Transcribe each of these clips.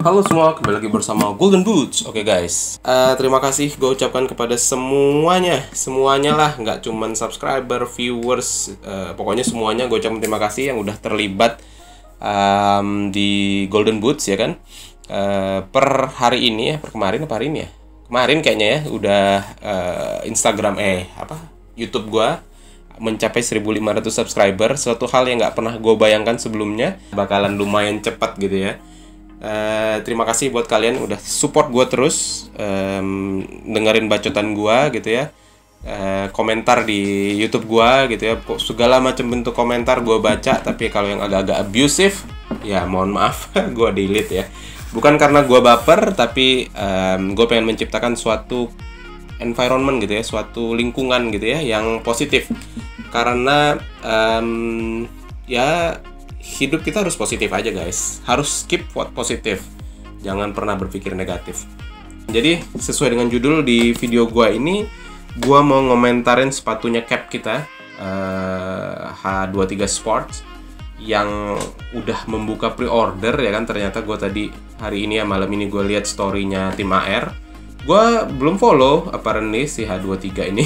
Halo semua, kembali lagi bersama Golden Boots. Oke guys, terima kasih gue ucapkan kepada semuanya lah, nggak cuman subscriber, viewers, pokoknya semuanya gue ucapkan terima kasih yang udah terlibat di Golden Boots ya kan. Per hari ini ya, per kemarin apa hari ini ya? Kemarin kayaknya ya, udah Instagram YouTube gue mencapai 1.500 subscriber. Suatu hal yang nggak pernah gue bayangkan sebelumnya, bakalan lumayan cepat gitu ya. Terima kasih buat kalian udah support gue terus, dengerin bacotan gue gitu ya, komentar di YouTube gue gitu ya, segala macam bentuk komentar gue baca. Tapi kalau yang agak-agak abusive ya mohon maaf, gue delete ya. Bukan karena gue baper, tapi gue pengen menciptakan suatu environment gitu ya, suatu lingkungan gitu ya yang positif. Karena ya hidup kita harus positif aja guys, harus keep positif, jangan pernah berpikir negatif. Jadi sesuai dengan judul di video gua ini, gua mau ngomentarin sepatunya Cap kita, H23 Sports, yang udah membuka pre-order ya kan. Ternyata gua tadi hari ini ya, malam ini gua lihat story-nya tim AR. Gua belum follow apparently si H23 ini.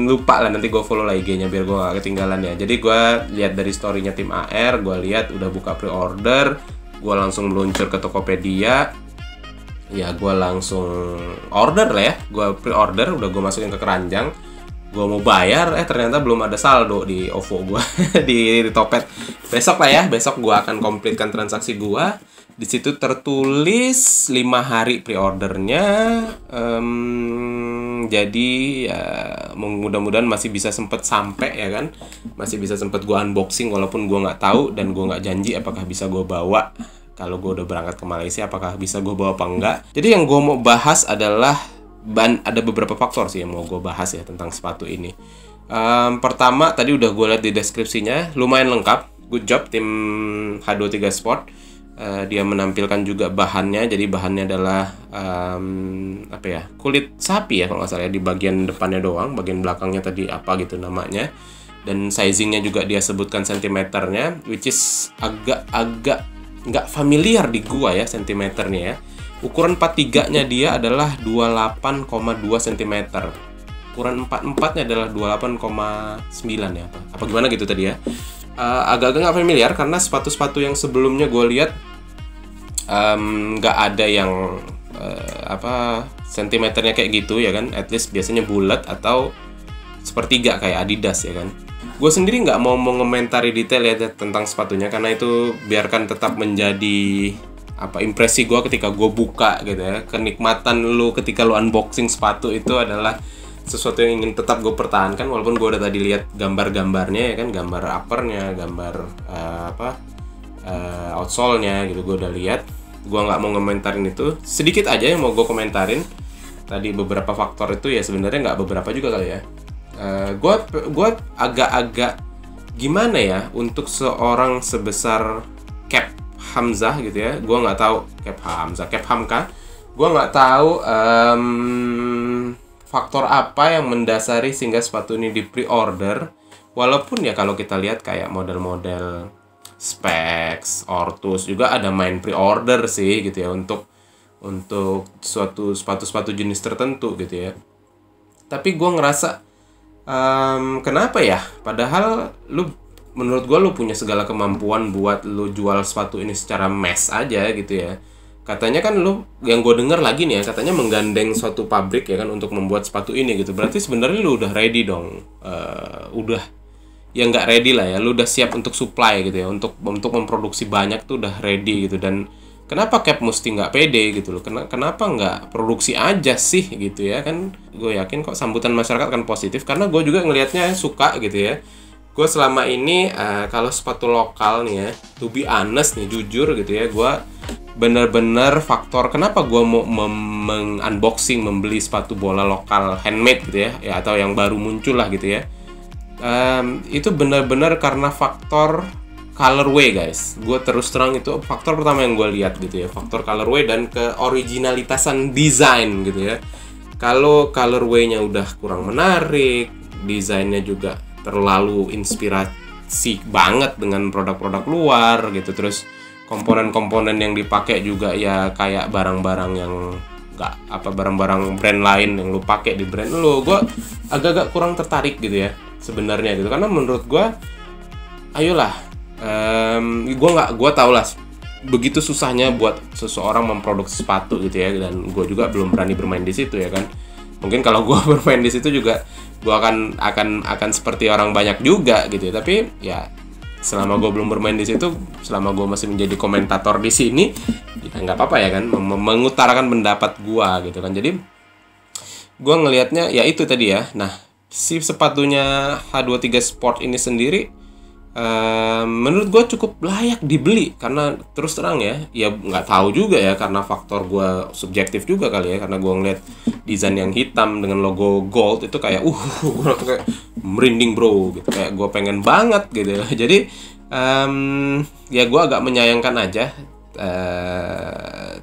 Lupa lah, nanti gue follow lah IG-nya biar gue gak ketinggalan ya. Jadi gue lihat dari story-nya tim AR, gue lihat udah buka pre-order. Gue langsung meluncur ke Tokopedia. Ya gue langsung order lah ya. Gue pre-order, udah gue masukin ke keranjang. Gue mau bayar, ternyata belum ada saldo di OVO gue. di Topet. Besok lah ya, besok gue akan komplitkan transaksi gue. Di situ tertulis 5 hari pre-ordernya. Jadi ya mudah-mudahan masih bisa sempet sampai ya kan. Masih bisa sempet gue unboxing walaupun gue nggak tahu, dan gue nggak janji apakah bisa gue bawa. Kalau gue udah berangkat ke Malaysia, apakah bisa gue bawa apa enggak. Jadi yang gue mau bahas adalah ada beberapa faktor sih yang mau gue bahas ya tentang sepatu ini. Pertama, tadi udah gue lihat di deskripsinya, lumayan lengkap. Good job tim H23 Sport. Dia menampilkan juga bahannya. Jadi bahannya adalah kulit sapi ya kalau nggak salah ya, di bagian depannya doang, bagian belakangnya tadi apa gitu namanya. Dan sizingnya juga dia sebutkan sentimeternya, which is agak nggak familiar di gua ya sentimeternya ya. Ukuran 43 nya dia adalah 28,2 cm. Ukuran 44 nya adalah 28,9 ya apa gimana gitu tadi ya. Agak-agak nggak familiar karena sepatu-sepatu yang sebelumnya gue lihat nggak ada yang sentimeternya kayak gitu ya kan. At least biasanya bulat atau sepertiga kayak Adidas ya kan. Gue sendiri nggak mau mengomentari detail ya tentang sepatunya, karena itu biarkan tetap menjadi impresi gue ketika gue buka gitu ya. Kenikmatan lu ketika lu unboxing sepatu itu adalah sesuatu yang ingin tetap gue pertahankan, walaupun gue udah tadi lihat gambar-gambarnya ya kan, gambar uppernya, gambar outsole-nya gitu, gue udah lihat. Gue nggak mau ngomentarin itu, sedikit aja yang mau gue komentarin. Tadi beberapa faktor itu ya sebenarnya nggak beberapa juga kali ya. Gue agak-agak gimana ya untuk seorang sebesar Cap Hamzah gitu ya. Gue nggak tahu Cap Hamka. Gue nggak tahu faktor apa yang mendasari sehingga sepatu ini di pre-order. Walaupun ya kalau kita lihat kayak model-model Specs, Ortus juga ada main pre-order sih gitu ya, untuk suatu sepatu-sepatu jenis tertentu gitu ya. Tapi gue ngerasa kenapa ya, padahal menurut gue lu punya segala kemampuan buat lu jual sepatu ini secara mass aja gitu ya. Katanya kan lu, yang gue denger lagi nih ya, katanya menggandeng suatu pabrik ya kan untuk membuat sepatu ini gitu. Berarti sebenarnya lu udah ready dong. Udah ya nggak ready lah ya, lu udah siap untuk supply gitu ya, untuk memproduksi banyak tuh udah ready gitu. Dan kenapa Cap mesti nggak pede gitu loh, kenapa nggak produksi aja sih gitu ya kan. Gue yakin kok sambutan masyarakat akan positif, karena gue juga ngelihatnya suka gitu ya. Gue selama ini kalau sepatu lokal nih ya, to be honest nih, jujur gitu ya, gue bener-bener faktor kenapa gue mau unboxing membeli sepatu bola lokal handmade gitu ya, atau yang baru muncul lah gitu ya. Itu bener-bener karena faktor colorway guys. Gue terus terang itu faktor pertama yang gue lihat gitu ya, faktor colorway dan keoriginalitasan desain gitu ya. Kalau colorway-nya udah kurang menarik, desainnya juga terlalu inspirasi banget dengan produk-produk luar gitu, terus komponen-komponen yang dipakai juga ya kayak barang-barang yang nggak apa, barang-barang brand lain yang lu pakai di brand lu. Gue agak-agak kurang tertarik gitu ya sebenarnya gitu, karena menurut gue ayolah, gue tau lah begitu susahnya buat seseorang memproduksi sepatu gitu ya, dan gue juga belum berani bermain di situ ya kan. Mungkin kalau gue bermain di situ juga gue akan seperti orang banyak juga gitu ya. Tapi ya selama gue belum bermain di situ, selama gue masih menjadi komentator di sini, ya nggak apa-apa ya kan, mengutarakan pendapat gue gitu kan. Jadi gue ngelihatnya ya itu tadi ya. Nah, si sepatunya H23 Sport ini sendiri menurut gue cukup layak dibeli, karena terus terang ya nggak tahu juga ya, karena faktor gue subjektif juga kali ya, karena gue ngeliat desain yang hitam dengan logo gold itu kayak gue kayak merinding bro gitu, kayak gue pengen banget gitu. Jadi ya gue agak menyayangkan aja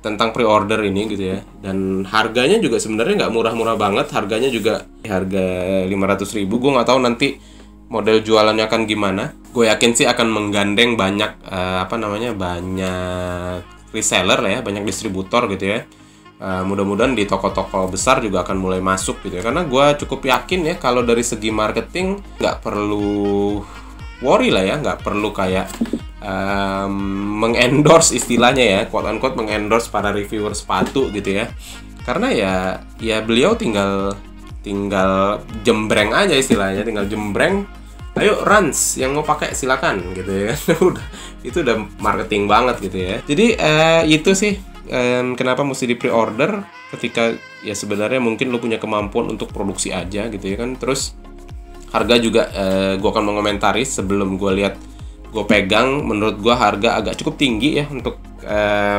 tentang pre-order ini gitu ya. Dan harganya juga sebenarnya nggak murah-murah banget, harganya juga harga 500.000. Gue nggak tahu nanti model jualannya akan gimana. Gue yakin sih akan menggandeng banyak banyak reseller lah ya, banyak distributor gitu ya. Mudah-mudahan di toko-toko besar juga akan mulai masuk gitu ya, karena gue cukup yakin ya kalau dari segi marketing nggak perlu worry lah ya, nggak perlu kayak mengendorse istilahnya ya, quote unquote mengendorse para reviewer sepatu gitu ya, karena ya beliau tinggal jembreng aja istilahnya, tinggal jembreng, ayo runs yang mau pakai silakan gitu ya. Itu udah marketing banget gitu ya. Jadi itu sih kenapa mesti di pre-order, ketika ya sebenarnya mungkin lo punya kemampuan untuk produksi aja gitu ya kan. Terus harga juga gue akan mengomentari sebelum gue lihat, gue pegang, menurut gue harga agak cukup tinggi ya untuk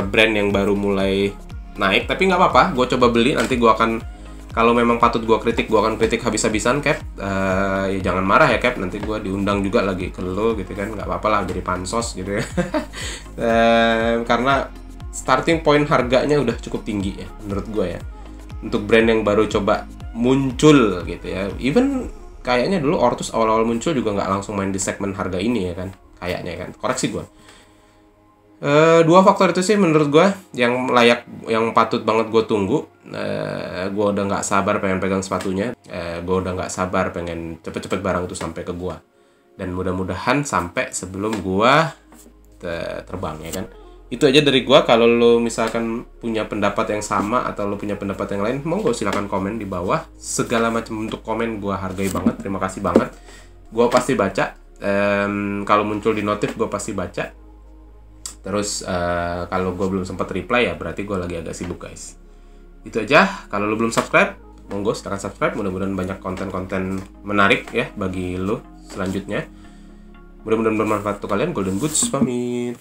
brand yang baru mulai naik. Tapi nggak apa-apa, gue coba beli, nanti gue akan, kalau memang patut gue kritik, gue akan kritik habis-habisan Cap. Ya jangan marah ya Cap, nanti gue diundang juga lagi ke lo gitu kan, nggak apa-apa lah jadi pansos gitu ya. Karena starting point harganya udah cukup tinggi ya menurut gue ya, untuk brand yang baru coba muncul gitu ya. Even kayaknya dulu Ortus awal-awal muncul juga nggak langsung main di segmen harga ini ya kan, kayaknya kan, koreksi gue. Dua faktor itu sih menurut gue yang layak, yang patut banget gue tunggu. Gue udah nggak sabar pengen pegang sepatunya. Gue udah nggak sabar pengen cepet-cepet barang itu sampai ke gue, dan mudah-mudahan sampai sebelum gue terbang ya kan. Itu aja dari gue. Kalau lo misalkan punya pendapat yang sama atau lo punya pendapat yang lain, monggo silakan komen di bawah. Segala macam bentuk komen gue hargai banget, terima kasih banget. Gue pasti baca. Kalau muncul di notif gue pasti baca. Terus kalau gue belum sempat reply ya berarti gue lagi agak sibuk guys. Itu aja. Kalau lo belum subscribe, monggo silakan subscribe. Mudah-mudahan banyak konten-konten menarik ya bagi lo selanjutnya. Mudah-mudahan bermanfaat untuk kalian. Golden Goods pamit.